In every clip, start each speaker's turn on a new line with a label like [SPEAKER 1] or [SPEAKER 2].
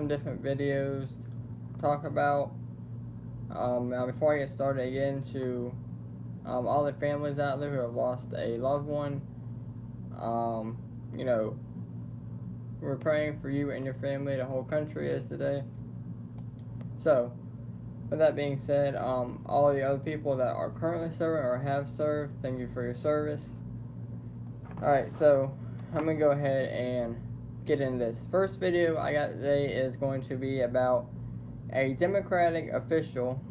[SPEAKER 1] some different videos to talk about. Now before I get started again, to all the families out there who have lost a loved one, um, you know, we're praying for you and your family. The whole country is today. So, with that being said, all of the other people that are currently serving or have served, thank you for your service. Alright, so I'm going to go ahead and get into this. First video I got today is going to be about a Democratic official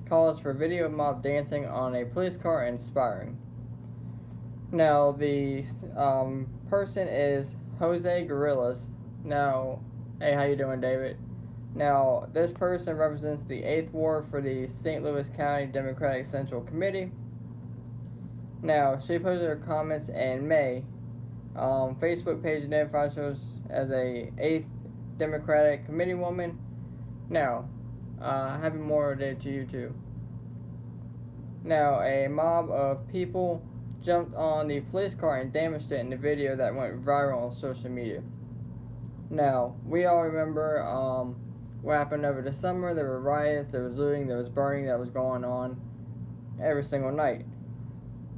[SPEAKER 1] calls for video mob dancing on a police car inspiring. Now, the person is Joise Grillas. Now, hey, how you doing, David? Now, this person represents the 8th Ward for the St. Louis County Democratic Central Committee. Now, she posted her comments in May. Facebook page identifies her as a 8th Democratic Committee woman. Now, happy Memorial Day to you too. Now, a mob of people jumped on the police car and damaged it in the video that went viral on social media. Now, we all remember what happened over the summer. There were riots, there was looting, there was burning that was going on every single night.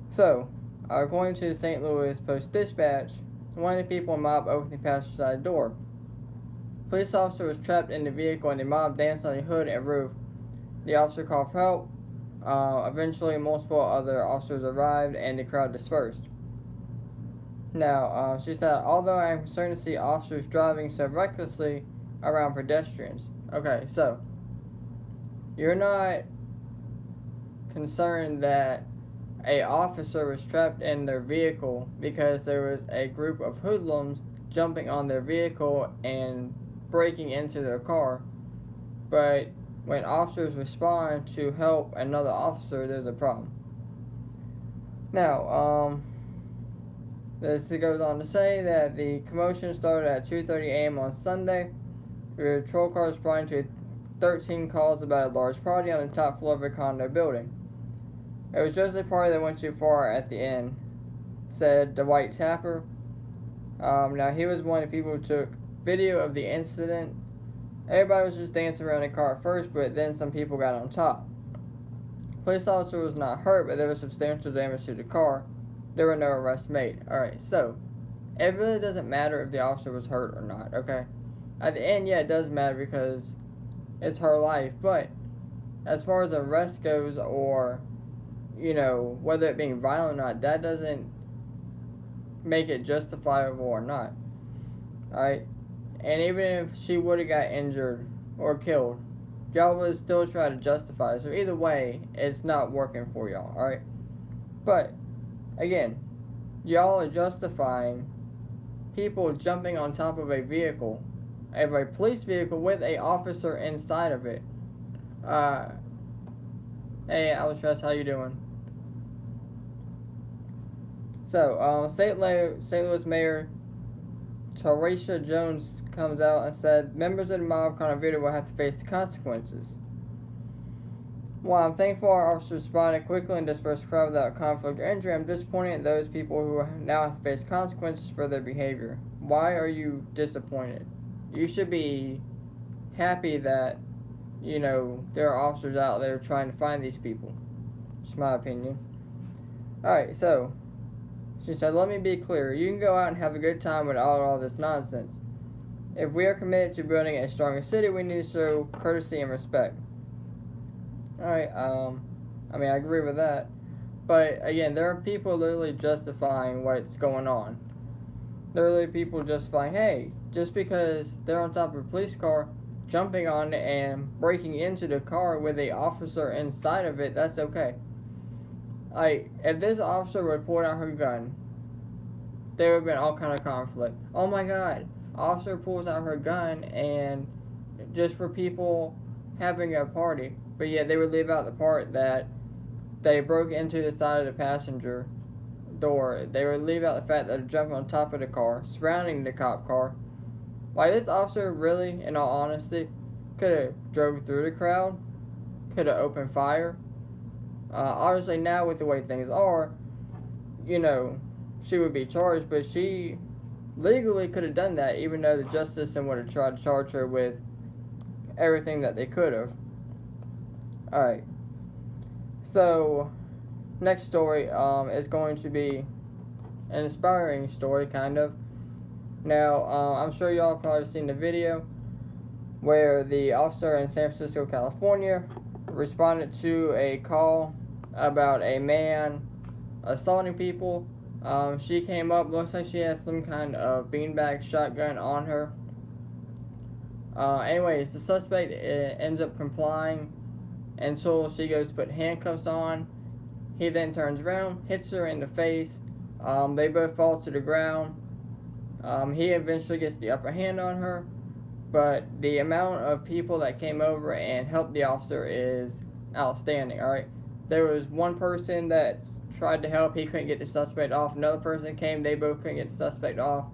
[SPEAKER 1] So, according to the St. Louis Post-Dispatch, one of the people in the mob opened the passenger side door. A police officer was trapped in the vehicle and the mob danced on the hood and roof. The officer called for help. Eventually, multiple other officers arrived and the crowd dispersed. Now, she said, although I am concerned to see officers driving so recklessly around pedestrians. Okay, so, you're not concerned that a officer was trapped in their vehicle because there was a group of hoodlums jumping on their vehicle and breaking into their car, but when officers respond to help another officer, there's a problem. Now, this goes on to say that the commotion started at 2:30 a.m. on Sunday, with patrol cars responding to 13 calls about a large party on the top floor of a condo building. It was just a party that went too far at the end, said Dwight Tapper. Now, he was one of the people who took video of the incident. Everybody was just dancing around the car at first, but then some people got on top. Police officer was not hurt, but there was substantial damage to the car. There were no arrests made. Alright, so it really doesn't matter if the officer was hurt or not, okay? At the end, yeah, it does matter because it's her life, but as far as arrest goes, or, you know, whether it being violent or not, that doesn't make it justifiable or not. Alright? And even if she would have got injured or killed, y'all would still try to justify it. So either way, it's not working for y'all, alright? But, again, y'all are justifying people jumping on top of a vehicle, of a police vehicle with a officer inside of it. Hey, Alistress, how you doing? So, St. Louis Mayor Teresa Jones comes out and said members of the mob caught on video will have to face the consequences. While I'm thankful our officers responded quickly and dispersed the crowd without conflict or injury, I'm disappointed in those people who now have to face consequences for their behavior. Why are you disappointed? You should be happy that, you know, there are officers out there trying to find these people. Just my opinion. Alright, so she said, let me be clear. You can go out and have a good time without all this nonsense. If we are committed to building a stronger city, we need to show courtesy and respect. Alright, I mean, I agree with that. But, again, there are people literally justifying what's going on. There are literally people justifying, hey, just because they're on top of a police car, jumping on it and breaking into the car with an officer inside of it, that's okay. Like, if this officer would pull out her gun, there would have been all kind of conflict. Oh my god, officer pulls out her gun and just for people having a party. But yet they would leave out the part that they broke into the side of the passenger door. They would leave out the fact that they're jumping on top of the car, surrounding the cop car. Like, this officer really, in all honesty, could have drove through the crowd, could have opened fire. Obviously now with the way things are, you know, she would be charged, but she legally could have done that, even though the justice system would have tried to charge her with everything that they could have. Alright, so next story is going to be an inspiring story, kind of. Now, I'm sure y'all have probably seen the video where the officer in San Francisco, California, responded to a call about a man assaulting people. She came up, looks like she has some kind of beanbag shotgun on her. Anyways, the suspect ends up complying until she goes to put handcuffs on. He then turns around, hits her in the face. They both fall to the ground. He eventually gets the upper hand on her, but the amount of people that came over and helped the officer is outstanding. Alright, there was one person that tried to help, he couldn't get the suspect off. Another person came, they both couldn't get the suspect off.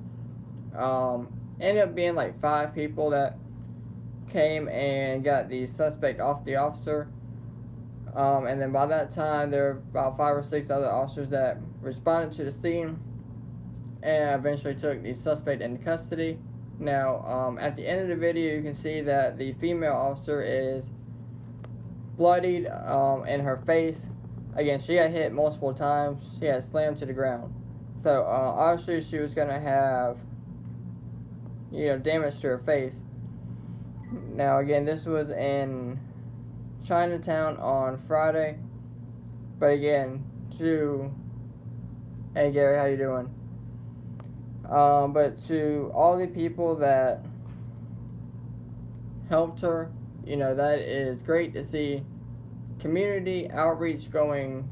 [SPEAKER 1] Ended up being like 5 people that came and got the suspect off the officer. And then by that time, there were about 5 or 6 other officers that responded to the scene and eventually took the suspect into custody. Now, at the end of the video, you can see that the female officer is bloodied in her face. Again, she got hit multiple times. She got slammed to the ground. So, obviously, she was going to have, damage to her face. Now, again, this was in Chinatown on Friday. But again, hey Gary, how you doing? But to all the people that helped her, that is great to see community outreach going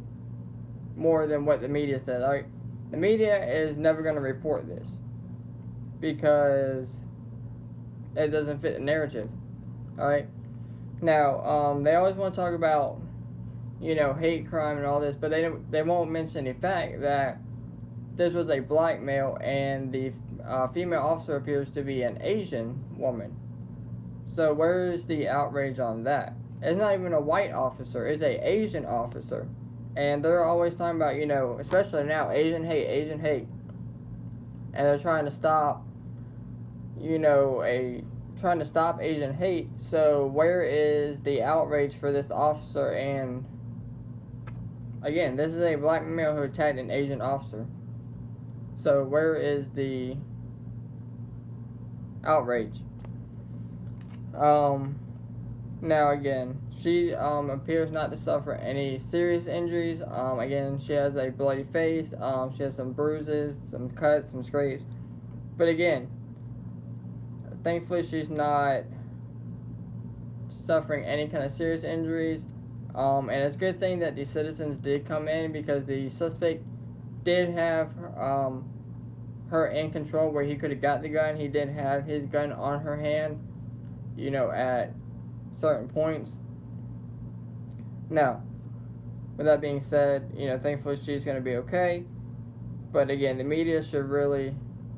[SPEAKER 1] more than what the media says. Right? The media is never going to report this because it doesn't fit the narrative. Alright? Now, they always want to talk about, hate crime and all this, but they won't mention the fact that this was a black male and the female officer appears to be an Asian woman. So where is the outrage on that? It's not even a white officer, it's a Asian officer. And they're always talking about, especially now, Asian hate. And they're trying to stop, trying to stop Asian hate. So where is the outrage for this officer? And again, this is a black male who attacked an Asian officer. So where is the outrage? Now again, she appears not to suffer any serious injuries. Again, she has a bloody face. She has some bruises, some cuts, some scrapes. But again, thankfully she's not suffering any kind of serious injuries. And it's a good thing that the citizens did come in because the suspect did have her in control where he could have got the gun. He did have his gun on her hand, at certain points. Now, with that being said, thankfully she's going to be okay. But again, the media should really,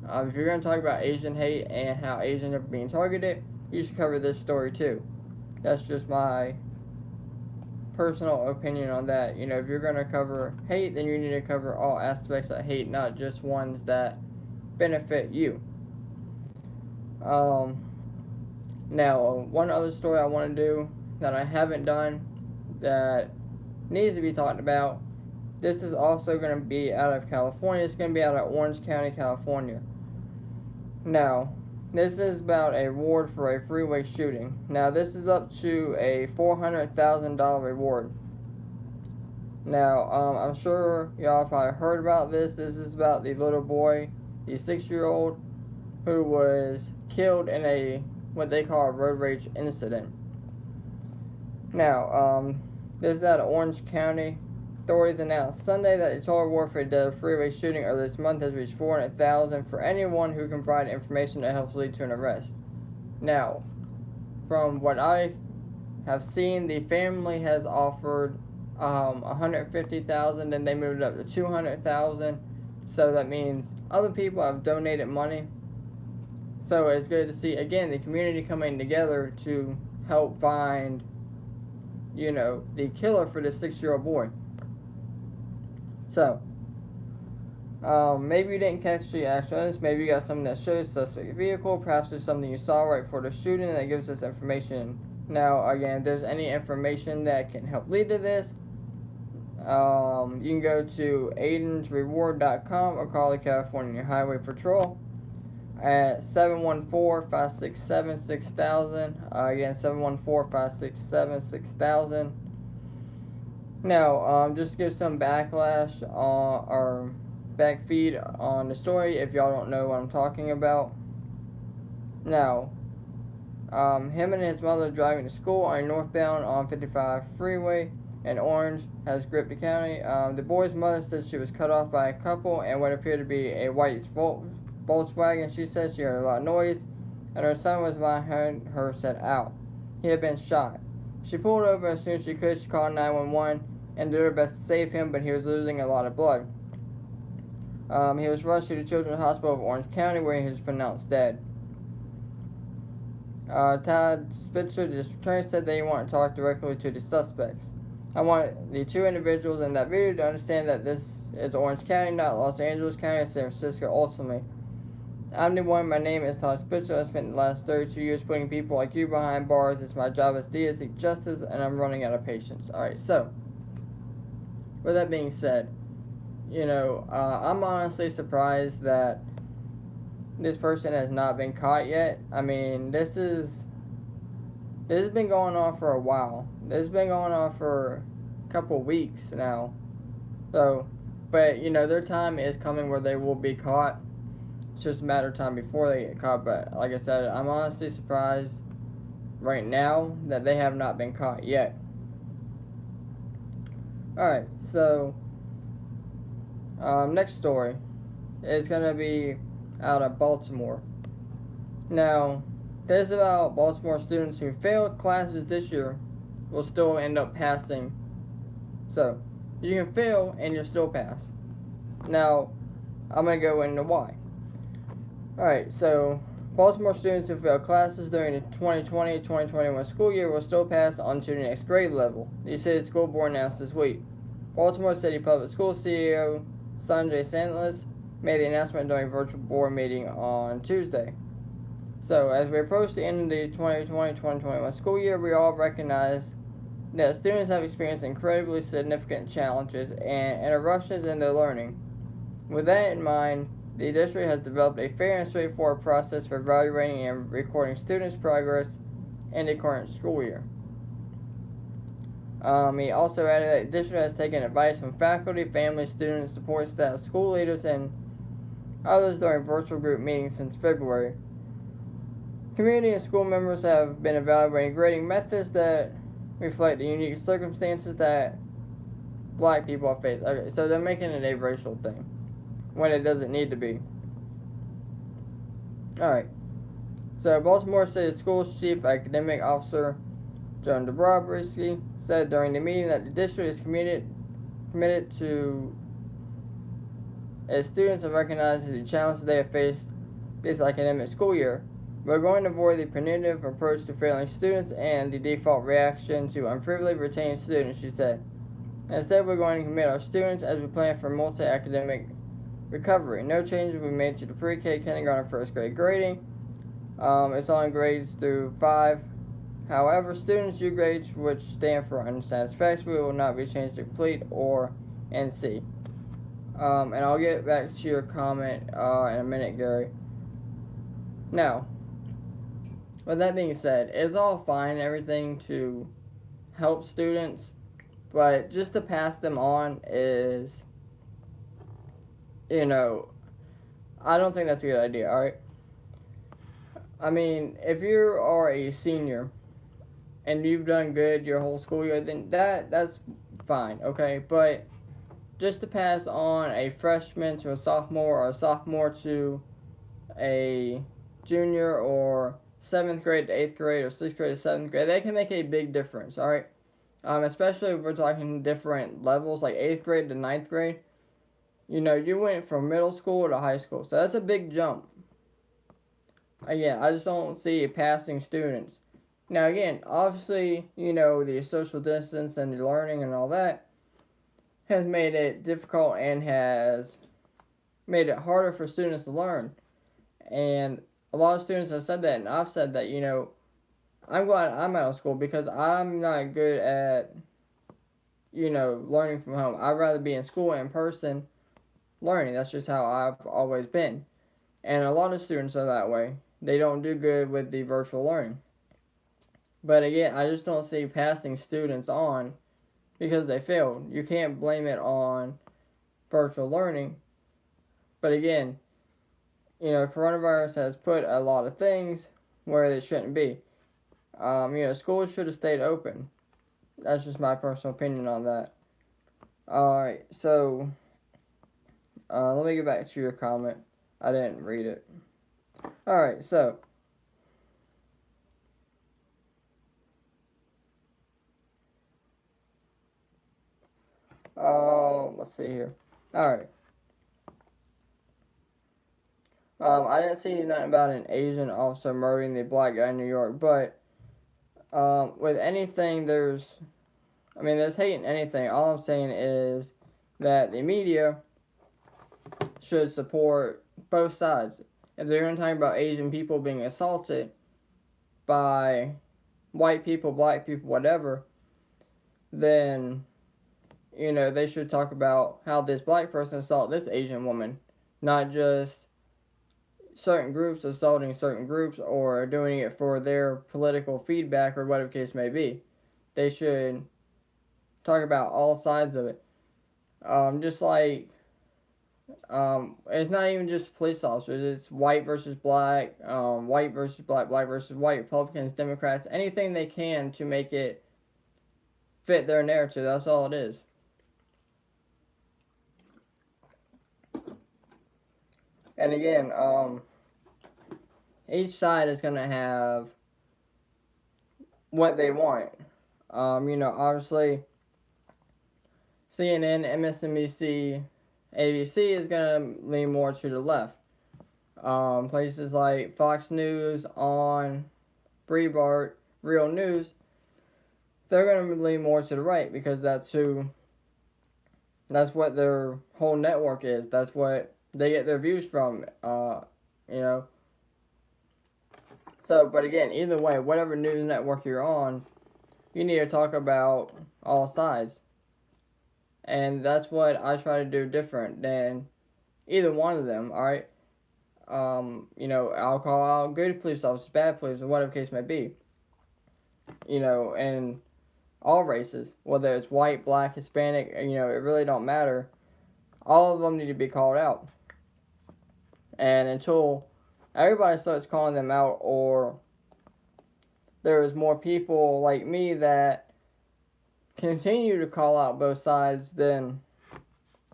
[SPEAKER 1] if you're going to talk about Asian hate and how Asians are being targeted, you should cover this story too. That's just my personal opinion on that. If you're going to cover hate, then you need to cover all aspects of hate, not just ones that benefit you. Now, one other story I want to do that I haven't done that needs to be talked about. This is also going to be out of California. It's going to be out of Orange County, California. Now, this is about a reward for a freeway shooting. Now, this is up to a $400,000 reward. Now, I'm sure y'all probably heard about this. This is about the little boy, the 6-year-old, who was killed in a what they call a road rage incident. Now, this is out of Orange County. Authorities announced Sunday that the total reward for a freeway shooting earlier this month has reached $400,000 for anyone who can provide information that helps lead to an arrest. Now, from what I have seen, the family has offered $150,000, and they moved it up to $200,000. So that means other people have donated money. So it's good to see, again, the community coming together to help find, the killer for this 6-year-old boy. So, Maybe you didn't catch the actual evidence. Maybe you got something that shows suspect vehicle. Perhaps there's something you saw right before the shooting that gives us information. Now, again, if there's any information that can help lead to this, you can go to aidensreward.com or call the California Highway Patrol at 714-567-6000. Again, 714-567-6000. Now, just to give some backlash or back feed on the story if y'all don't know what I'm talking about. Now, him and his mother driving to school are northbound on 55 freeway, and Orange has gripped the county. The boy's mother says she was cut off by a couple and what appeared to be a white Volkswagen. She says she heard a lot of noise, and her son was behind her, said, "Ow." He had been shot. She pulled over as soon as she could. She called 911 and did her best to save him, but he was losing a lot of blood. He was rushed to the Children's Hospital of Orange County, where he was pronounced dead. Todd Spitzer, the district attorney, said they want to talk directly to the suspects. I want the two individuals in that video to understand that this is Orange County, not Los Angeles County or San Francisco ultimately. I'm the one. My name is Todd Spitzer. I spent the last 32 years putting people like you behind bars. It's my job as D to seek justice, and I'm running out of patience. Alright, so, with that being said, I'm honestly surprised that this person has not been caught yet. I mean, this has been going on for a while. This has been going on for a couple weeks now. So, but their time is coming where they will be caught. It's just a matter of time before they get caught. But like I said, I'm honestly surprised right now that they have not been caught yet. Alright, so next story is going to be out of Baltimore. Now, this is about Baltimore students who failed classes this year will still end up passing. So, you can fail and you'll still pass. Now, I'm going to go into why. Alright, so Baltimore students who failed classes during the 2020-2021 school year will still pass on to the next grade level, the city school board announced this week. Baltimore City Public Schools CEO Sanjay Sandless made the announcement during a virtual board meeting on Tuesday. So, as we approach the end of the 2020-2021 school year, we all recognize that students have experienced incredibly significant challenges and interruptions in their learning. With that in mind, the district has developed a fair and straightforward process for evaluating and recording students' progress in the current school year. He also added that the district has taken advice from faculty, families, students, support staff, school leaders, and others during virtual group meetings since February. Community and school members have been evaluating grading methods that reflect the unique circumstances that black people have faced. Okay, so they're making it a racial thing when it doesn't need to be. Alright, so Baltimore City Schools Chief Academic Officer Joan Dabrowski said during the meeting that the district is committed to as students have recognized the challenges they have faced this academic school year. We're going to avoid the punitive approach to failing students and the default reaction to unfairly retain students, she said. Instead, we're going to commit our students as we plan for multi-academic recovery. No changes will be made to the pre-K, kindergarten, first grade grading. It's on grades through 5. However, students' U grades, which stand for unsatisfactory, will not be changed to complete or NC. And I'll get back to your comment in a minute, Gary. Now, with that being said, it's all fine and everything to help students, but just to pass them on is, I don't think that's a good idea, alright? I mean, if you are a senior and you've done good your whole school year, then that's fine, okay? But just to pass on a freshman to a sophomore or a sophomore to a junior or 7th grade to 8th grade or 6th grade to 7th grade, that can make a big difference, alright? Especially if we're talking different levels, like 8th grade to 9th grade. You went from middle school to high school, so that's a big jump. Again, I just don't see passing students. Now, again, obviously, the social distance and the learning and all that has made it difficult and has made it harder for students to learn. And a lot of students have said that, and I've said that, I'm glad I'm out of school because I'm not good at, learning from home. I'd rather be in school in person learning. That's just how I've always been. And a lot of students are that way. They don't do good with the virtual learning. But again, I just don't see passing students on because they failed. You can't blame it on virtual learning. But again, coronavirus has put a lot of things where they shouldn't be. Schools should have stayed open. That's just my personal opinion on that. Alright, so let me get back to your comment. I didn't read it. Alright, so let's see here. Alright. I didn't see nothing about an Asian officer murdering the black guy in New York, but with anything, there's hate in anything. All I'm saying is that the media should support both sides. If they're going to talk about Asian people being assaulted by white people, black people, whatever, then they should talk about how this black person assaulted this Asian woman, not just certain groups assaulting certain groups or doing it for their political feedback or whatever case may be. They should talk about all sides of it. Just like it's not even just police officers. It's white versus black, white versus black, black versus white, Republicans, Democrats, anything they can to make it fit their narrative. That's all it is. And again, each side is gonna have what they want. Obviously, CNN, MSNBC, ABC is gonna lean more to the left. Places like Fox News, On, Breitbart, Real News, they're gonna lean more to the right because that's what their whole network is. That's what they get their views from. You know. So, but again, either way, whatever news network you're on, you need to talk about all sides, and that's what I try to do different than either one of them. All right. I'll call out good police officers, bad police, or whatever case may be. And all races, whether it's white, black, Hispanic, it really don't matter. All of them need to be called out. And until everybody starts calling them out, or there's more people like me that continue to call out both sides, then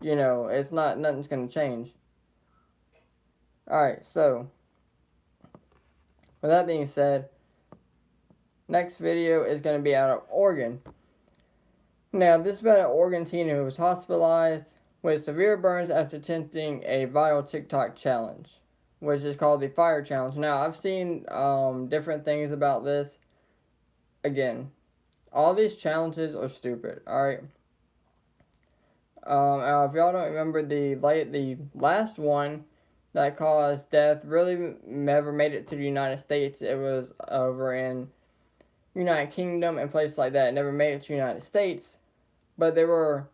[SPEAKER 1] it's nothing's gonna change. All right, so with that being said, next video is going to be out of Oregon. Now, this is about an Oregon teen who was hospitalized with severe burns after attempting a viral TikTok challenge, which is called the Fire Challenge. Now, I've seen different things about this. Again, all these challenges are stupid, alright? If y'all don't remember the last one that caused death really never made it to the United States. It was over in United Kingdom and places like that. It never made it to the United States. But there were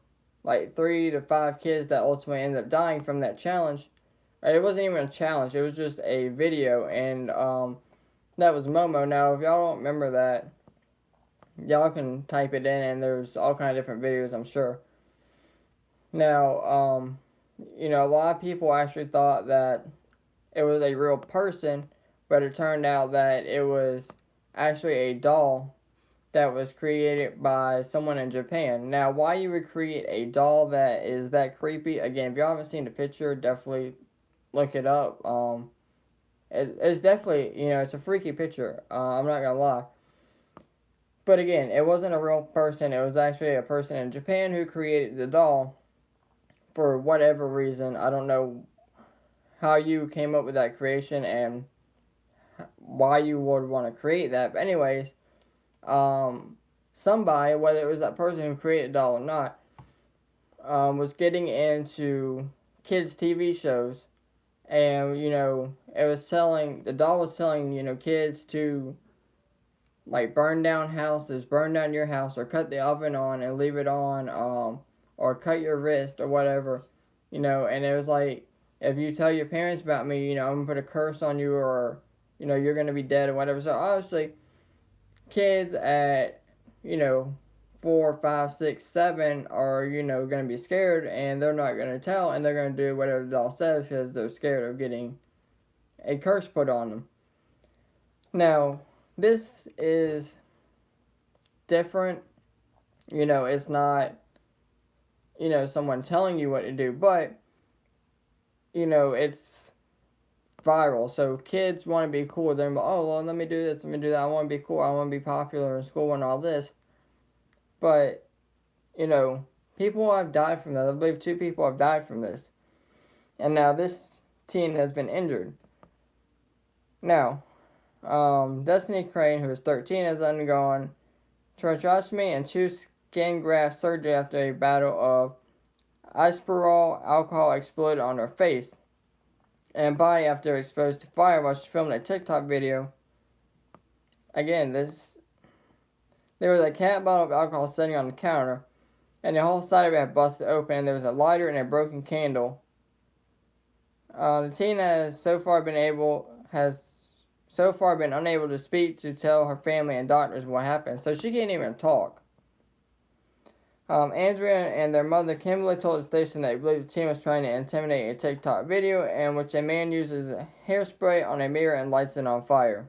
[SPEAKER 1] like 3 to 5 kids that ultimately ended up dying from that challenge. It wasn't even a challenge. It was just a video. And that was Momo. Now, if y'all don't remember that, y'all can type it in and there's all kind of different videos, I'm sure. Now, a lot of people actually thought that it was a real person, but it turned out that it was actually a doll that was created by someone in Japan. Now, why you would create a doll that is that creepy? Again, if y'all haven't seen the picture, definitely look it up. It's definitely, it's a freaky picture. I'm not gonna lie. But again, it wasn't a real person. It was actually a person in Japan who created the doll for whatever reason. I don't know how you came up with that creation and why you would want to create that. But anyways, somebody, whether it was that person who created the doll or not, was getting into kids' TV shows, and the doll was telling kids to like burn down houses, burn down your house, or cut the oven on and leave it on, or cut your wrist or whatever, and it was like, if you tell your parents about me, I'm gonna put a curse on you, or you're gonna be dead or whatever. So obviously, kids at 4, 5, 6, 7 are gonna be scared, and they're not gonna tell, and they're gonna do whatever the doll says because they're scared of getting a curse put on them. Now, this is different. It's not, someone telling you what to do, but, it's viral. So kids want to be cool. They're like, oh, well, let me do this, let me do that. I want to be cool. I want to be popular in school and all this. But, people have died from that. I believe 2 people have died from this. And now this teen has been injured. Now, Destiny Crane, who is 13, has undergone tracheostomy and 2 skin graft surgery after a battle of isoprolol alcohol exploded on her face and body after exposed to fire while she filmed a TikTok video. Again, there was a cat bottle of alcohol sitting on the counter, and the whole side of it had busted open, and there was a lighter and a broken candle. The teen has so far been unable to speak to tell her family and doctors what happened, so she can't even talk. Andrea and their mother Kimberly told the station that they believed the teen was trying to intimidate a TikTok video in which a man uses hairspray on a mirror and lights it on fire.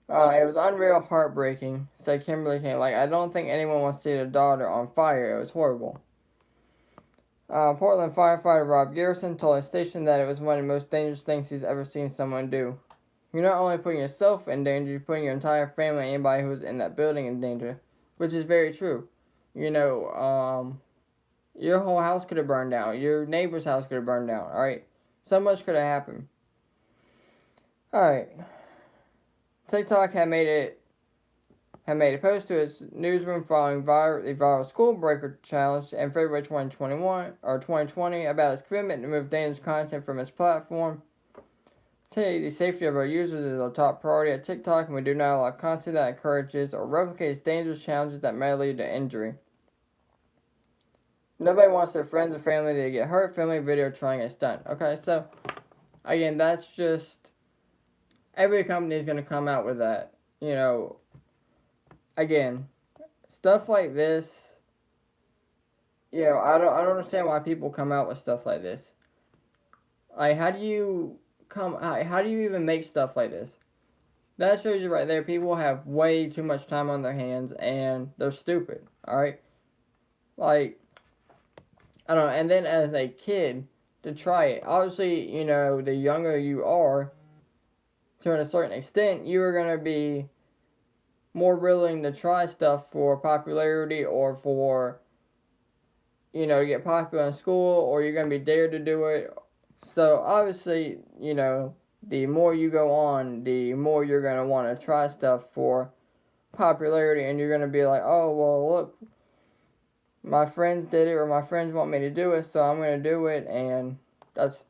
[SPEAKER 1] It was unreal, heartbreaking, said Kimberly King. Like, I don't think anyone wants to see their daughter on fire. It was horrible. Portland firefighter Rob Garrison told the station that it was one of the most dangerous things he's ever seen someone do. You're not only putting yourself in danger, you're putting your entire family and anybody who's in that building in danger. Which is very true. Your whole house could have burned down. Your neighbor's house could have burned down. Alright? So much could have happened. Alright. TikTok had made a post to its newsroom following the viral school breaker challenge in February 2020 about its commitment to remove dangerous content from its platform. Today, the safety of our users is our top priority at TikTok, and we do not allow content that encourages or replicates dangerous challenges that may lead to injury. Nobody wants their friends or family to get hurt filming a video trying a stunt. Okay, so, again, that's just, every company is going to come out with that. Again, stuff like this, I don't understand why people come out with stuff like this. Like, how do you even make stuff like this? That shows you right there, people have way too much time on their hands, and they're stupid, alright? Like, I don't know, and then as a kid, to try it, obviously, the younger you are, to a certain extent, you are going to be more willing to try stuff for popularity or for, to get popular in school, or you're going to be dared to do it. So, obviously, the more you go on, the more you're going to want to try stuff for popularity, and you're going to be like, oh, well, look, my friends did it, or my friends want me to do it, so I'm going to do it, and that's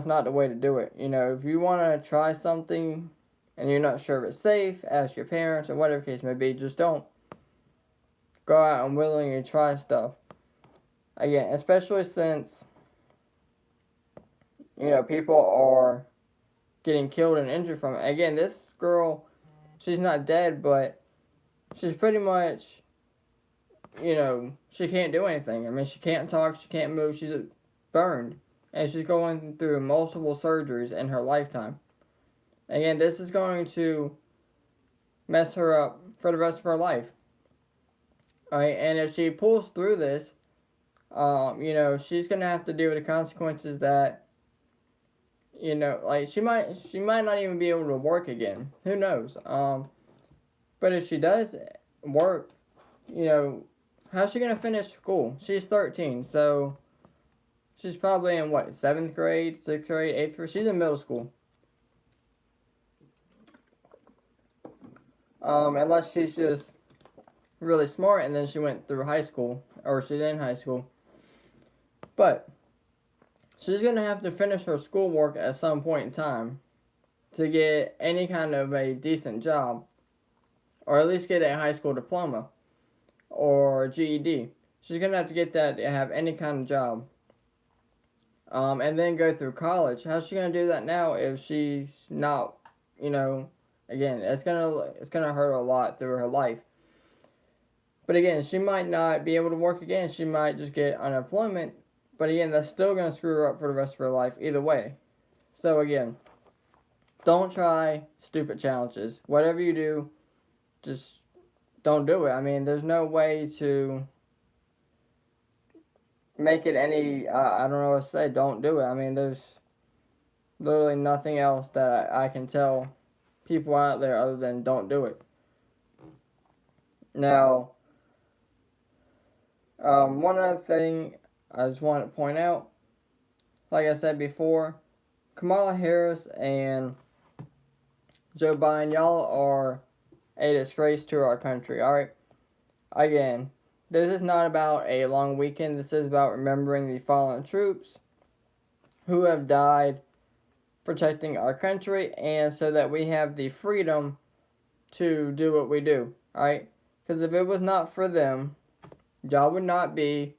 [SPEAKER 1] not the way to do it. If you want to try something and you're not sure if it's safe, ask your parents, or whatever case may be, just don't go out and willingly try stuff. Again, especially since people are getting killed and injured from it. Again, this girl, she's not dead, but she's pretty much, she can't do anything. I mean, she can't talk, she can't move, she's burned. And she's going through multiple surgeries in her lifetime. Again, this is going to mess her up for the rest of her life. Alright, and if she pulls through this, she's going to have to deal with the consequences that, like, she might not even be able to work again. Who knows? But if she does work, how's she going to finish school? She's 13, so she's probably in, 7th grade, 6th grade, 8th grade? She's in middle school. Unless she's just really smart and then she went through high school, or she's in high school. But she's going to have to finish her schoolwork at some point in time to get any kind of a decent job, or at least get a high school diploma or GED. She's going to have to get that to have any kind of job. And then go through college. How's she going to do that now if she's not, again, it's gonna hurt a lot through her life. But again, she might not be able to work again. She might just get unemployment. But again, that's still going to screw her up for the rest of her life either way. So again, don't try stupid challenges. Whatever you do, just don't do it. I mean, there's no way to make it any, I don't know what to say, don't do it. I mean, there's literally nothing else that I can tell people out there other than don't do it. Now, one other thing I just want to point out, like I said before, Kamala Harris and Joe Biden, y'all are a disgrace to our country, alright? Again, this is not about a long weekend. This is about remembering the fallen troops who have died protecting our country, and so that we have the freedom to do what we do, alright? Because if it was not for them, y'all would not be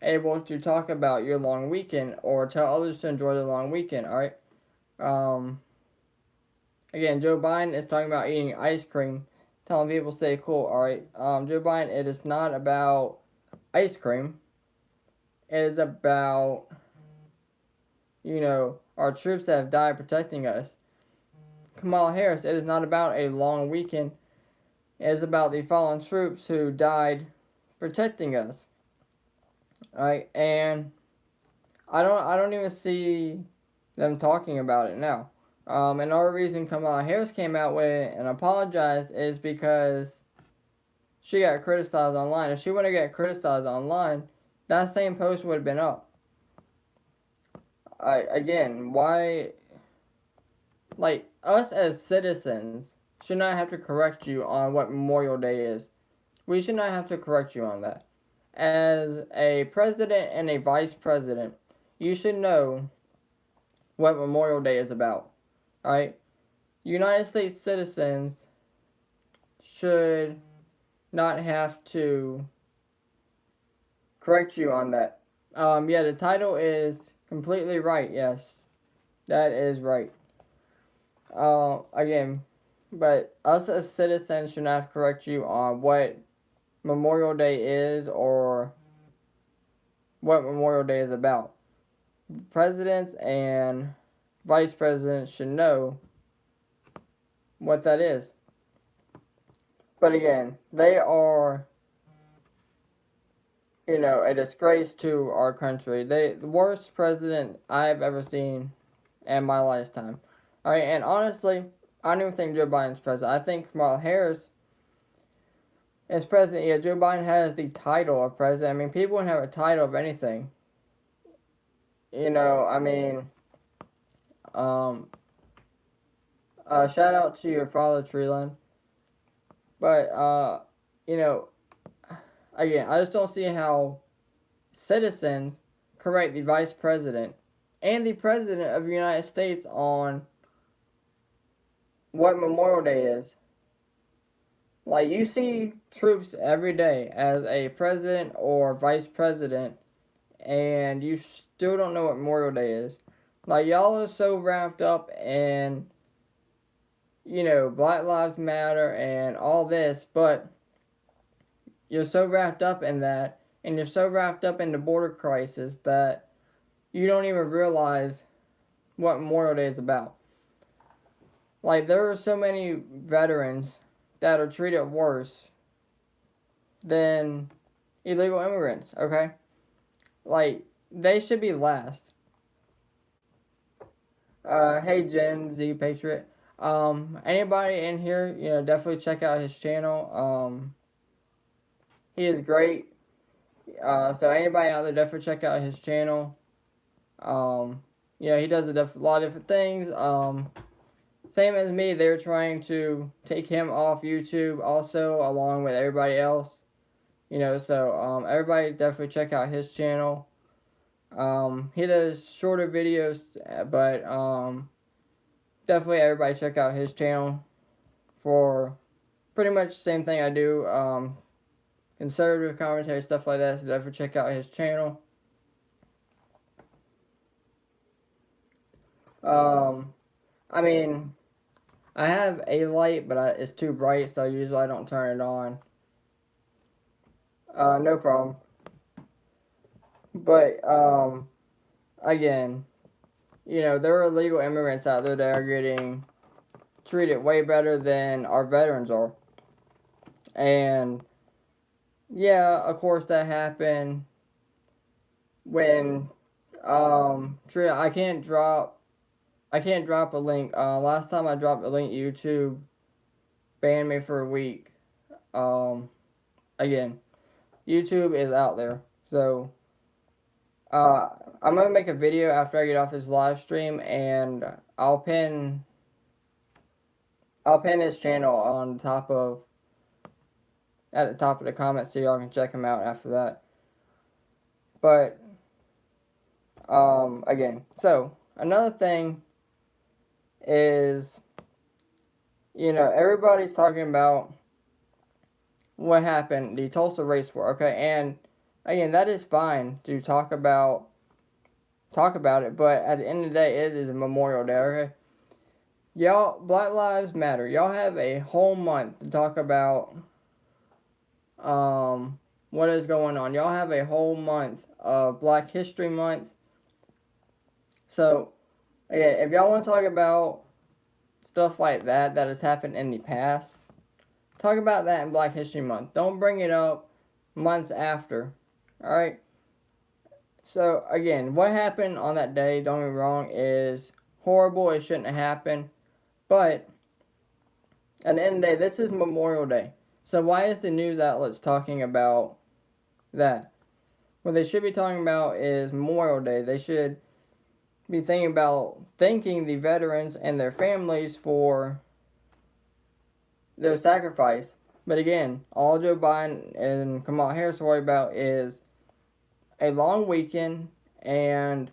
[SPEAKER 1] able to talk about your long weekend or tell others to enjoy the long weekend, alright? Again, Joe Biden is talking about eating ice cream, telling people to stay cool, alright? Joe Biden, it is not about ice cream. It is about, our troops that have died protecting us. Kamala Harris, it is not about a long weekend. It is about the fallen troops who died protecting us. Alright, and I don't even see them talking about it now. Another reason Kamala Harris came out with it and apologized is because she got criticized online. If she wouldn't have got criticized online, that same post would have been up. Again, why, like, us as citizens should not have to correct you on what Memorial Day is. We should not have to correct you on that. As a president and a vice president, you should know what Memorial Day is about. Alright? United States citizens should not have to correct you on that. Yeah, the title is completely right. Yes, that is right. Again, but us as citizens should not correct you on what Memorial Day is or what Memorial Day is about. Presidents and vice presidents should know what that is. But again, they are, a disgrace to our country. The worst president I've ever seen in my lifetime. Alright, and honestly, I don't even think Joe Biden's president. I think Kamala Harris is president. Yeah, Joe Biden has the title of president. I mean, people wouldn't have a title of anything. I mean, shout out to your father, Treeland. But, again, I just don't see how citizens correct the vice president and the president of the United States on what Memorial Day is. Like, you see troops every day as a president or vice president, and you still don't know what Memorial Day is. Like, y'all are so wrapped up in, Black Lives Matter and all this, but you're so wrapped up in that, and you're so wrapped up in the border crisis that you don't even realize what Memorial Day is about. Like, there are so many veterans that are treated worse than illegal immigrants, okay? Like, they should be last. Hey, Gen Z Patriot. Anybody in here, definitely check out his channel. He is great. So anybody out there, definitely check out his channel. He does a lot of different things. Same as me, they're trying to take him off YouTube also, along with everybody else. So everybody definitely check out his channel. He does shorter videos, but definitely everybody check out his channel for pretty much the same thing I do. Conservative commentary, stuff like that. So definitely check out his channel. Um, I mean, I have a light, but it's too bright, so usually I don't turn it on. No problem. But again, there are illegal immigrants out there that are getting treated way better than our veterans are, and yeah, of course that happened when I can't drop a link. Last time I dropped a link, YouTube banned me for a week. Um, again, YouTube is out there, so uh, I'm gonna make a video after I get off this live stream, and I'll pin his channel on top of at the top of the comments so y'all can check him out after that. But again, so another thing is everybody's talking about what happened, the Tulsa race war, okay, and again that is fine to talk about it, but at the end of the day, it is a Memorial Day, okay? Y'all, Black Lives Matter. Y'all have a whole month to talk about what is going on. Y'all have a whole month of Black History Month. So, yeah, if y'all want to talk about stuff like that has happened in the past, talk about that in Black History Month. Don't bring it up months after. Alright? So, again, what happened on that day, don't get me wrong, is horrible. It shouldn't have happened. But at the end of the day, this is Memorial Day. So why is the news outlets talking about that? What they should be talking about is Memorial Day. They should be thinking about thanking the veterans and their families for their sacrifice. But again, all Joe Biden and Kamala Harris worry about is a long weekend and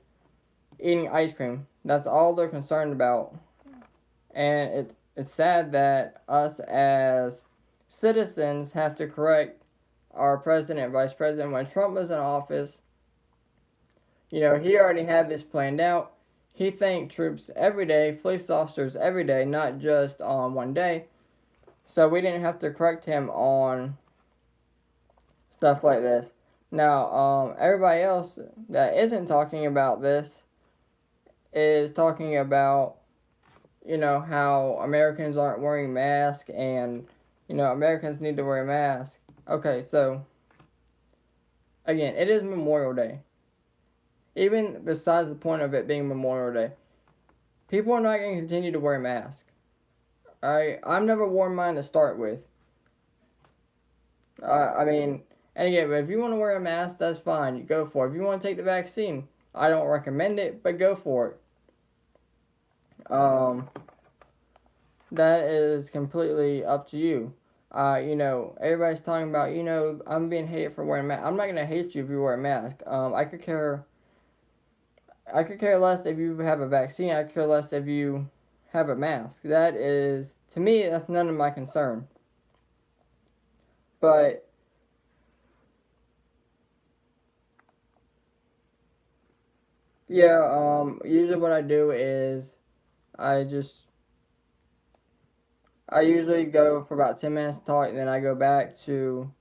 [SPEAKER 1] eating ice cream. That's all they're concerned about. And it's sad that us as citizens have to correct our president and vice president. When Trump was in office, he already had this planned out. He thanked troops every day, police officers every day, not just on one day. So we didn't have to correct him on stuff like this. Now, everybody else that isn't talking about this is talking about how Americans aren't wearing masks and, Americans need to wear a mask. Okay, so, again, it is Memorial Day. Even besides the point of it being Memorial Day, people are not going to continue to wear a mask. Alright, I've never worn mine to start with. I mean, and again, if you want to wear a mask, that's fine. You go for it. If you want to take the vaccine, I don't recommend it, but go for it. That is completely up to you. Everybody's talking about, I'm being hated for wearing a mask. I'm not gonna hate you if you wear a mask. I could care less if you have a vaccine. I could care less if you have a mask. That is, to me, that's none of my concern. But yeah, usually what I do is I just I usually go for about 10 minutes to talk, and then I go back to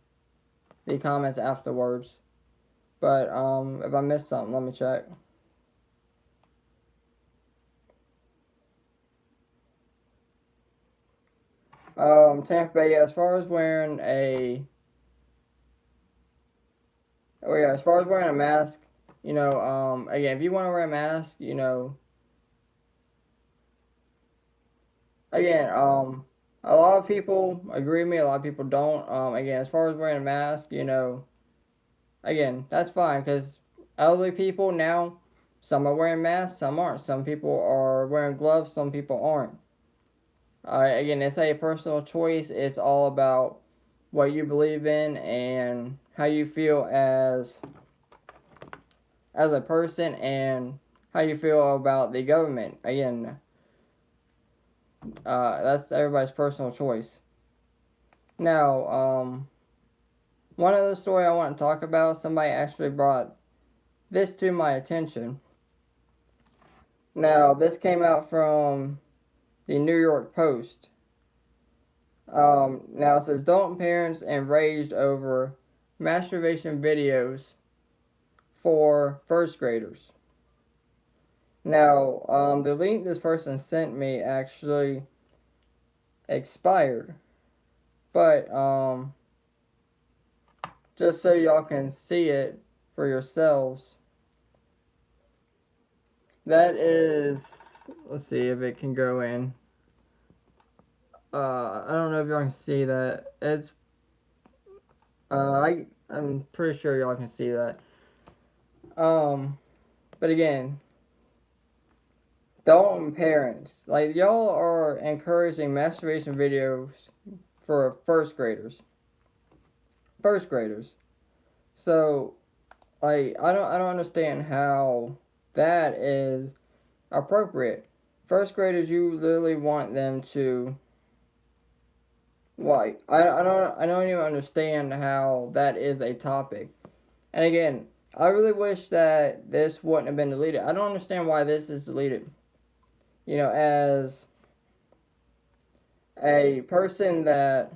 [SPEAKER 1] the comments afterwards. But if I missed something, let me check. Tampa Bay. Yeah, as far as wearing a oh yeah, as far as wearing a mask, again, if you want to wear a mask, again, a lot of people agree with me. A lot of people don't. Again, as far as wearing a mask, again, that's fine because elderly people now, some are wearing masks, some aren't. Some people are wearing gloves, some people aren't. Again, it's a personal choice. It's all about what you believe in and how you feel as as a person and how you feel about the government. Again, that's everybody's personal choice. Now, one other story I want to talk about, somebody actually brought this to my attention. Now, this came out from the New York Post. Now it says, "Don't parents enraged over masturbation videos for first graders." Now, the link this person sent me actually expired, but just so y'all can see it for yourselves, that is, let's see if it can go in. I don't know if y'all can see that. It's I'm pretty sure y'all can see that. But again, don't parents, like, y'all are encouraging masturbation videos for first graders. First graders. So, like, I don't understand how that is appropriate. First graders, you literally want them to, like, I don't even understand how that is a topic. And again, I really wish that this wouldn't have been deleted. I don't understand why this is deleted. As a person that,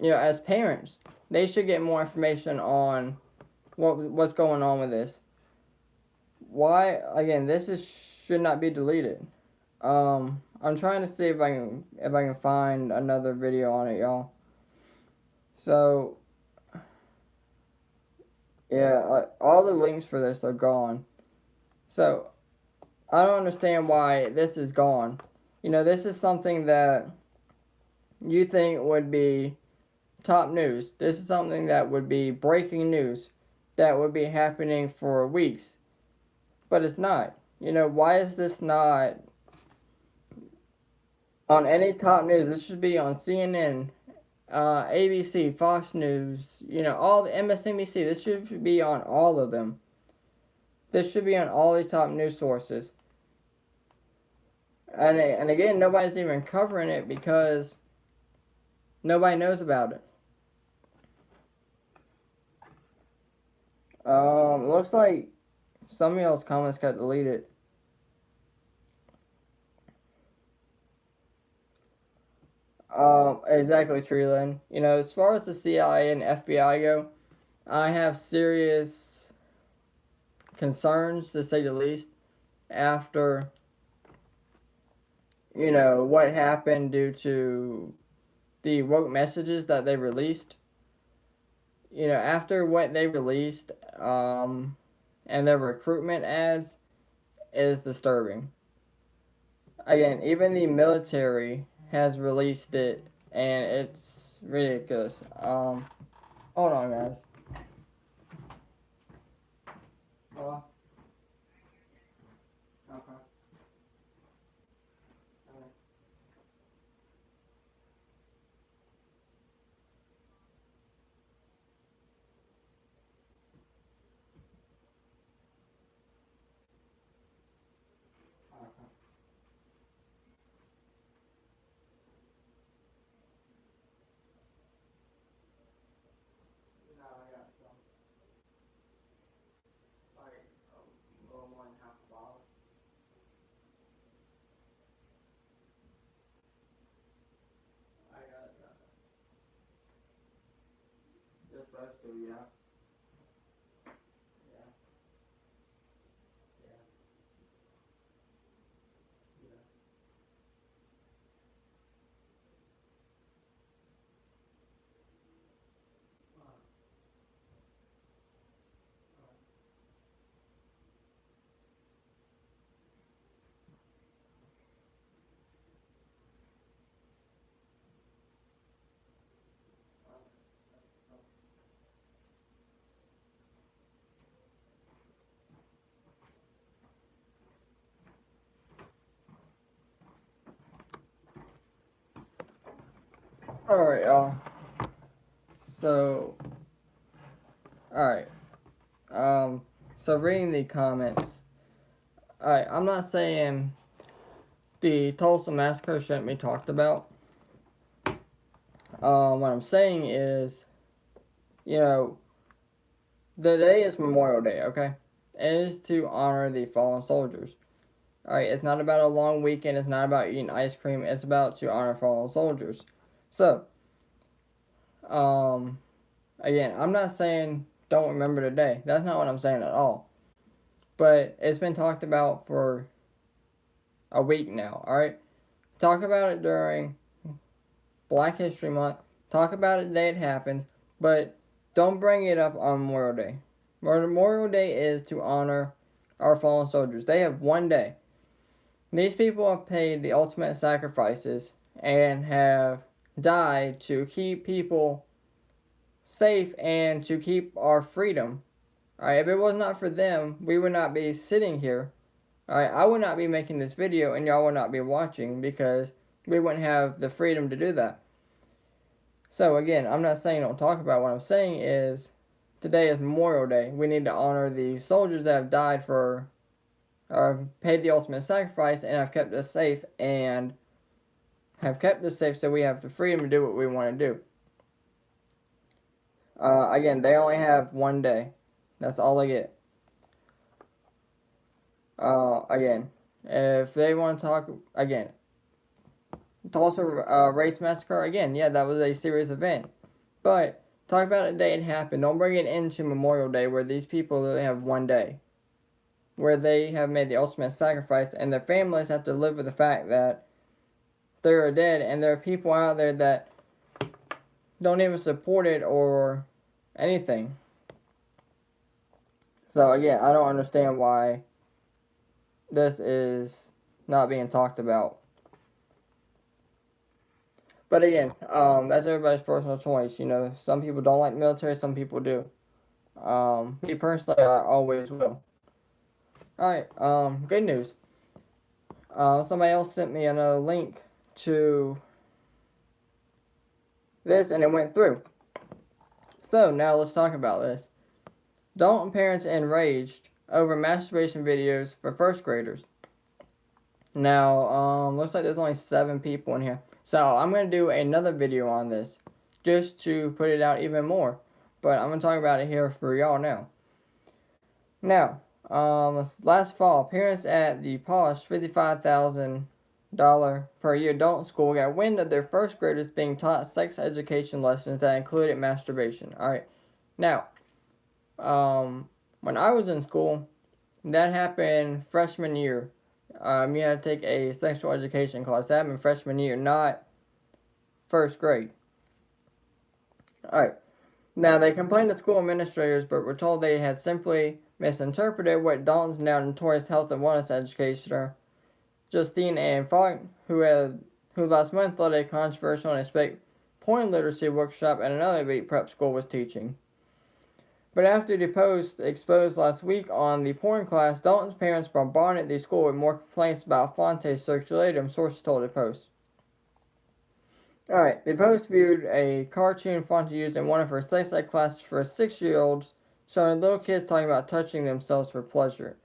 [SPEAKER 1] as parents, they should get more information on what's going on with this. Why, again, should not be deleted. I'm trying to see if I can find another video on it, y'all. So yeah, all the links for this are gone. So I don't understand why this is gone. This is something that you think would be top news. This is something that would be breaking news, that would be happening for weeks, but it's not. Why is this not on any top news? This should be on CNN, ABC, Fox News, all the MSNBC. This should be on all of them. This should be on all the top news sources. And again, nobody's even covering it because nobody knows about it. Looks like some of y'all's comments got deleted. Exactly, Treeland. As far as the CIA and FBI go, I have serious concerns, to say the least, after, what happened due to the woke messages that they released. After what they released, and their recruitment ads is disturbing. Again, even the military has released it, and it's ridiculous. Hold on, guys. Hello? Okay. Okay. No, I got some. Like, a little more than half a bottle. I got it. Just those two, yeah. Yeah. Yeah. Yeah. Alright, y'all. So, alright. Um, So reading the comments, alright, I'm not saying the Tulsa massacre shouldn't be talked about. What I'm saying is, you know, the day is Memorial Day, okay? It is to honor the fallen soldiers. Alright, it's not about a long weekend, it's not about eating ice cream, it's about to honor fallen soldiers. So, again, I'm not saying don't remember the day. That's not what I'm saying at all. But it's been talked about for a week now, alright? Talk about it during Black History Month. Talk about it the day it happens, but don't bring it up on Memorial Day. Memorial Day is to honor our fallen soldiers. They have one day. These people have paid the ultimate sacrifices and have died to keep people safe and to keep our freedom. Alright, if it was not for them, we would not be sitting here. Alright, I would not be making this video and y'all would not be watching because we wouldn't have the freedom to do that. So again, I'm not saying don't talk about it. What I'm saying is today is Memorial Day. We need to honor the soldiers that have died for or paid the ultimate sacrifice and have kept us safe and have kept us safe so we have the freedom to do what we want to do. Again, they only have one day. That's all they get. Again, if they want to talk, again, Tulsa race massacre, again, yeah, that was a serious event. But talk about the day it happened. Don't bring it into Memorial Day where these people literally have one day. Where they have made the ultimate sacrifice and their families have to live with the fact that they're dead and there are people out there that don't even support it or anything. So again, I don't understand why this is not being talked about. But again, that's everybody's personal choice. You know, some people don't like the military, some people do. Me personally, I always will. Alright, good news. Somebody else sent me another link to this and it went through. So now let's talk about this. Dalton parents enraged over masturbation videos for first graders. Now, looks like there's only 7 people in here. So I'm going to do another video on this just to put it out even more. But I'm going to talk about it here for y'all now. Now, last fall, parents at the posh $55,000 per year Dalton school got wind of their first graders being taught sex education lessons that included masturbation. Alright, now, when I was in school, that happened freshman year. You had to take a sexual education class. That happened freshman year, not first grade. Alright, now they complained to school administrators, but were told they had simply misinterpreted what Dalton's now notorious health and wellness educator, Justine Ann Falk, who last month led a controversial and expect porn literacy workshop at another elite prep school, was teaching. But after the post exposed last week on the porn class, Dalton's parents bombarded the school with more complaints about Fonte's circulatum, sources told the Post. Alright, the Post viewed a cartoon Fonte used in one of her sex ed classes for 6-year-olds, showing little kids talking about touching themselves for pleasure.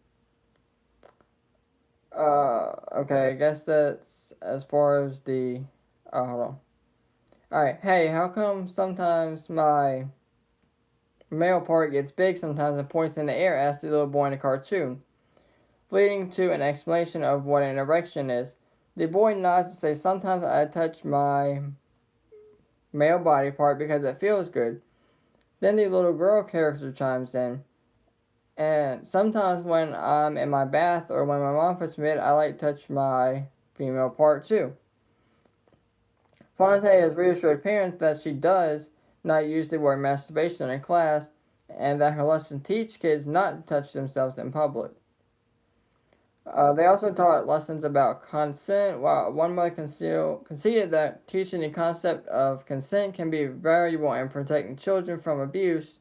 [SPEAKER 1] Okay, I guess that's as far as the, hold on. Alright, hey, how come sometimes my male part gets big sometimes and points in the air, asked the little boy in the cartoon, leading to an explanation of what an erection is. The boy nods and says, sometimes I touch my male body part because it feels good. Then the little girl character chimes in, and sometimes when I'm in my bath or when my mom puts me in, I like to touch my female part too. Fonte has reassured parents that she does not use the word masturbation in class and that her lessons teach kids not to touch themselves in public. They also taught lessons about consent, while one mother conceded that teaching the concept of consent can be valuable in protecting children from abuse.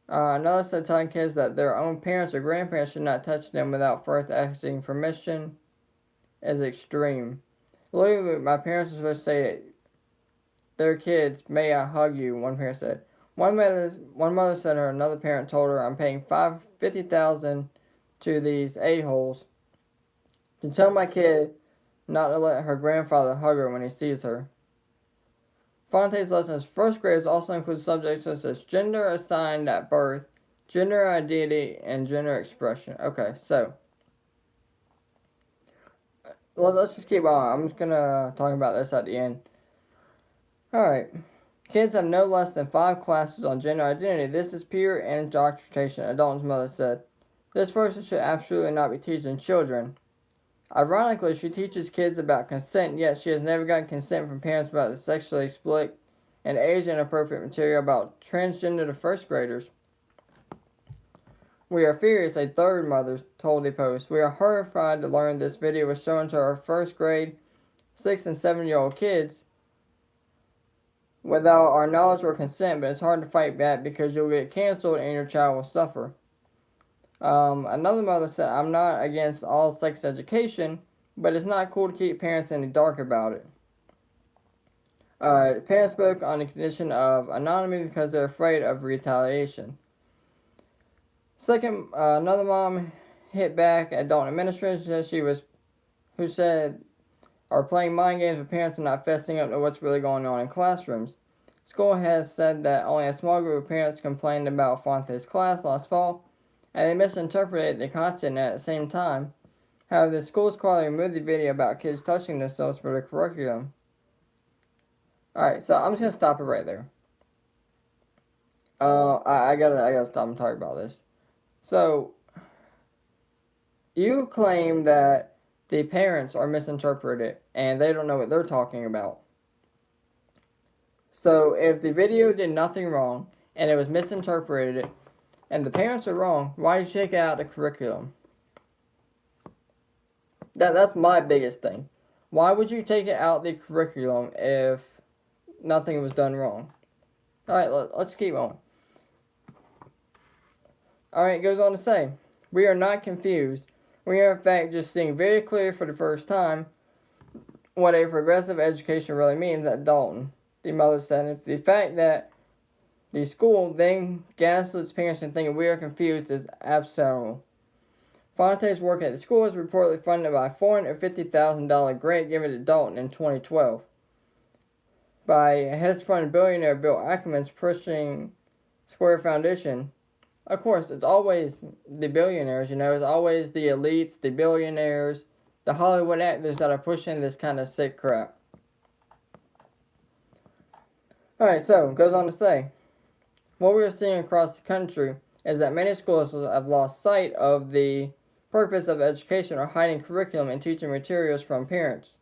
[SPEAKER 1] Another said telling kids that their own parents or grandparents should not touch them without first asking permission is extreme. Literally, my parents were supposed to say their kids, may I hug you, one parent said. One mother said another parent told her, "I'm paying $50,000 to these a-holes to tell my kid not to let her grandfather hug her when he sees her." Fonte's lessons for first graders also include subjects such as gender assigned at birth, gender identity, and gender expression. Okay, so let's just keep on. I'm just gonna talk about this at the end. Alright. Kids have no less than 5 classes on gender identity. This is pure indoctrination, a Dalton's mother said. This person should absolutely not be teaching children. Ironically, she teaches kids about consent, yet she has never gotten consent from parents about the sexually explicit and age-inappropriate material about transgender to first graders. "We are furious," a third mother told the Post. "We are horrified to learn this video was shown to our first grade 6 and 7-year-old kids without our knowledge or consent, but it's hard to fight back because you'll get canceled and your child will suffer." Another mother said, "I'm not against all sex education, but it's not cool to keep parents in the dark about it." The parents spoke on the condition of anonymity because they're afraid of retaliation. Second, another mom hit back at Dalton administrators who said are playing mind games with parents and not fessing up to what's really going on in classrooms. School has said that only a small group of parents complained about Fonte's class last fall, and they misinterpreted the content at the same time. However, the school's quietly removed the video about kids touching themselves for the curriculum. Alright, so I'm just gonna stop it right there. I gotta stop and talk about this. So, you claim that the parents are misinterpreted and they don't know what they're talking about. So, if the video did nothing wrong and it was misinterpreted and the parents are wrong, why did you take it out of the curriculum? That's my biggest thing. Why would you take it out of the curriculum if nothing was done wrong? Alright, let's keep on. Alright, it goes on to say, "We are not confused. We are in fact just seeing very clear for the first time what a progressive education really means at Dalton," the mother said. "If the fact that the school then gaslights parents and thinking we are confused is absurd." Fonte's work at the school is reportedly funded by a $450,000 grant given to Dalton in 2012 by a hedge fund billionaire Bill Ackman's Pushing Square Foundation. Of course, it's always the billionaires, it's always the elites, the billionaires, the Hollywood actors that are pushing this kind of sick crap. Alright, so, it goes on to say, "What we are seeing across the country is that many schools have lost sight of the purpose of education or hiding curriculum and teaching materials from parents."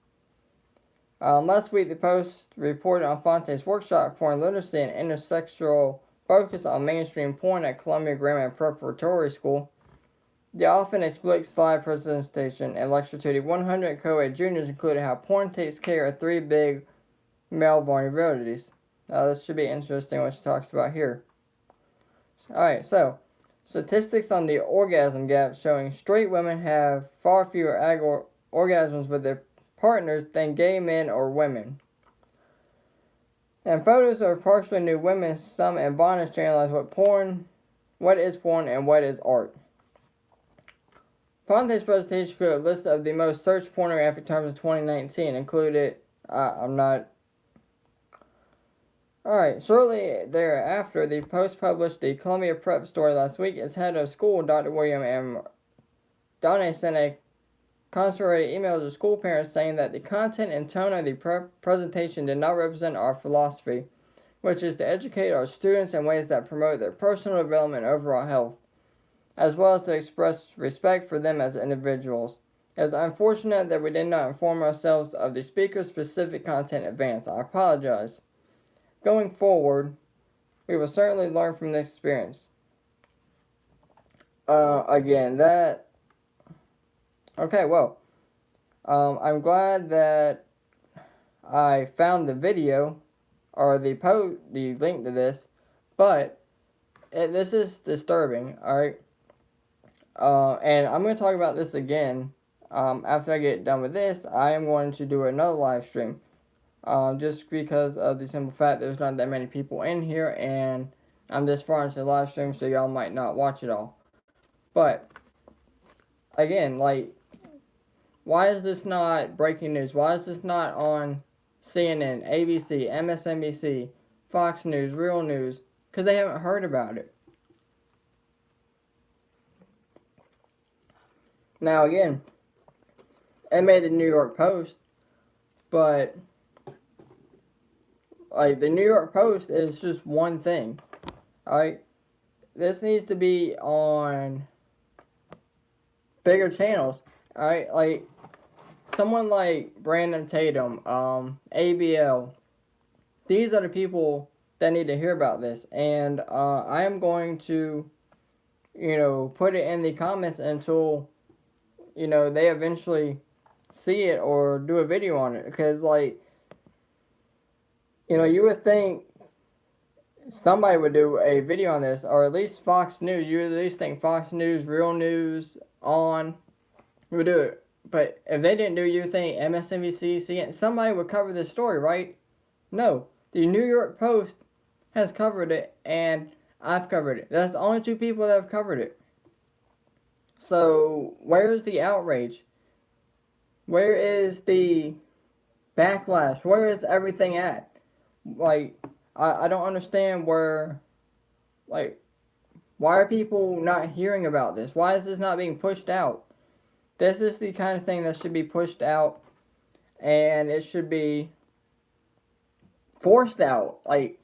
[SPEAKER 1] Last week, the Post reported on Fonte's workshop, Porn Literacy and Intersexual Focus on Mainstream Porn at Columbia Grammar Preparatory School. The often explicit slide presentation and lecture to the 100 co-ed juniors included how porn takes care of 3 big male vulnerabilities. This should be interesting what she talks about here. Alright, so, statistics on the orgasm gap showing straight women have far fewer orgasms with their partners than gay men or women. And photos of partially nude women, some in bondage, to analyze what is porn, and what is art. Fonte's presentation included a list of the most searched pornographic terms in 2019, included, Alright, shortly thereafter, the Post published the Columbia Prep story last week. Its head of school, Dr. William M. Donne, sent a concentrated email to school parents saying that the content and tone of the presentation did not represent our philosophy, which is to educate our students in ways that promote their personal development and overall health, as well as to express respect for them as individuals. It is unfortunate that we did not inform ourselves of the speaker's specific content in advance. I apologize. Going forward, we will certainly learn from this experience. Again, that... Okay, well, I'm glad that I found the video, or the link to this, but this is disturbing, alright? And I'm going to talk about this again. After I get done with this, I am going to do another live stream. Just because of the simple fact there's not that many people in here, and I'm this far into the live stream, so y'all might not watch it all. But again, like, why is this not breaking news? Why is this not on CNN, ABC, MSNBC, Fox News, Real News? Because they haven't heard about it. Now, again, it made the New York Post, but like the New York Post is just one thing. Alright? This needs to be on bigger channels. Alright? Like someone like Brandon Tatum, ABL. These are the people that need to hear about this. And I am going to, put it in the comments until, they eventually see it or do a video on it. Because, like, you would think somebody would do a video on this, or at least Fox News. You would at least think Fox News, Real News, would do it. But if they didn't do it, you would think MSNBC, CNN, somebody would cover this story, right? No. The New York Post has covered it, and I've covered it. That's the only two people that have covered it. So, where is the outrage? Where is the backlash? Where is everything at? Like, I don't understand where, like, why are people not hearing about this? Why is this not being pushed out? This is the kind of thing that should be pushed out, and it should be forced out. Like,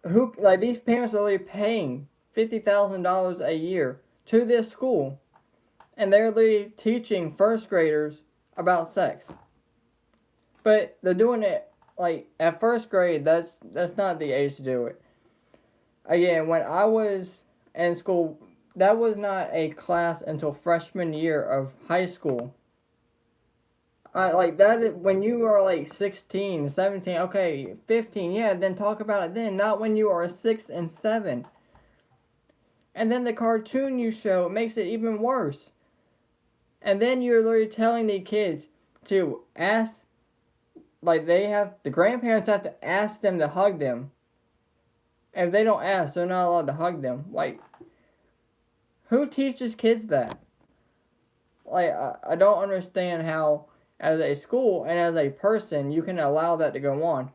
[SPEAKER 1] these parents are literally paying $50,000 a year to this school, and they're literally teaching first graders about sex. But they're doing it like at first grade. That's not the age to do it. Again, when I was in school, that was not a class until freshman year of high school. Like that, when you are like 16, 17, okay, 15, yeah, then talk about it then, not when you are 6 and 7. And then the cartoon you show makes it even worse. And then you're literally telling the kids to ask, like the grandparents have to ask them to hug them. And if they don't ask, they're not allowed to hug them. Like, who teaches kids that? Like, I don't understand how, as a school and as a person, you can allow that to go on.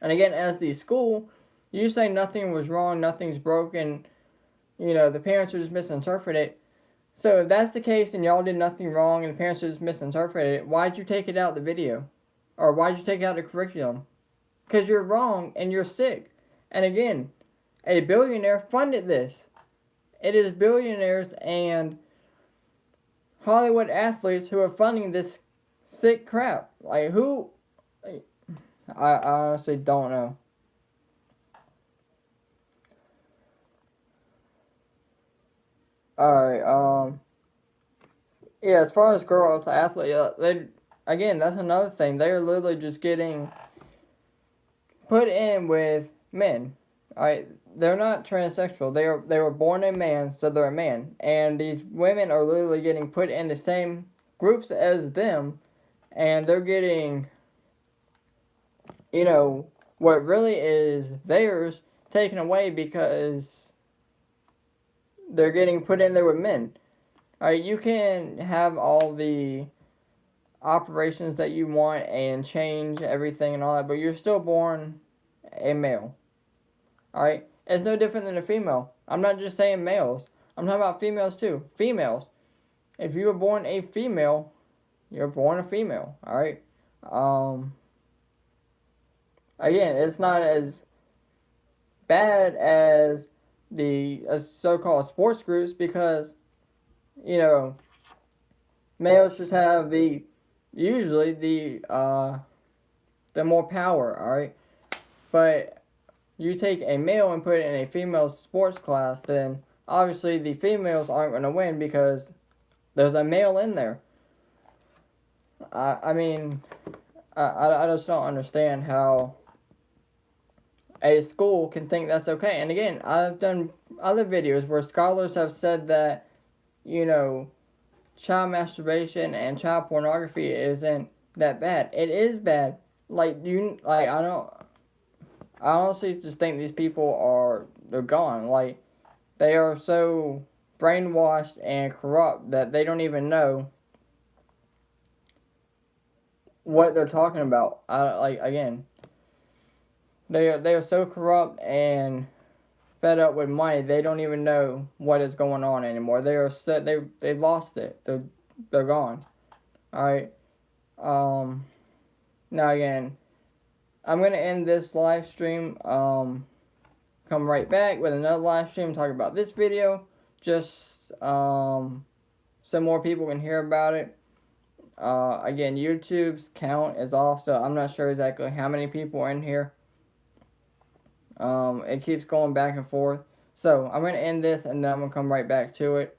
[SPEAKER 1] And again, as the school, you say nothing was wrong, nothing's broken, the parents are just misinterpreting it. So if that's the case and y'all did nothing wrong and the parents just misinterpreted it, why'd you take it out of the video? Or why'd you take it out of the curriculum? Because you're wrong and you're sick. And again, a billionaire funded this. It is billionaires and Hollywood athletes who are funding this sick crap. Like, who? I honestly don't know. Alright, yeah, as far as girls athletes, again, that's another thing. They're literally just getting put in with men. Alright, they're not transsexual. They were born a man, so they're a man. And these women are literally getting put in the same groups as them, and they're getting, what really is theirs taken away because they're getting put in there with men. Alright, you can have all the operations that you want and change everything and all that, but you're still born a male. Alright? It's no different than a female. I'm not just saying males. I'm talking about females too. Females. If you were born a female, you're born a female. Alright? Again, it's not as bad as the so-called sports groups because, males just have usually the more power, alright? But you take a male and put it in a female sports class, then obviously the females aren't going to win because there's a male in there. I mean, I just don't understand how a school can think that's okay. And again, I've done other videos where scholars have said that, child masturbation and child pornography isn't that bad. It is bad. I don't. I honestly just think these people they're gone. Like, they are so brainwashed and corrupt that they don't even know what they're talking about. Like, again, they are so corrupt and fed up with money. They don't even know what is going on anymore. They are set. They've lost it. They're gone. All right. Um. Now again, I'm gonna end this live stream. Come right back with another live stream talking about this video. Just so more people can hear about it. Again, YouTube's count is off, so I'm not sure exactly how many people are in here. It keeps going back and forth. So I'm gonna end this, and then I'm gonna come right back to it.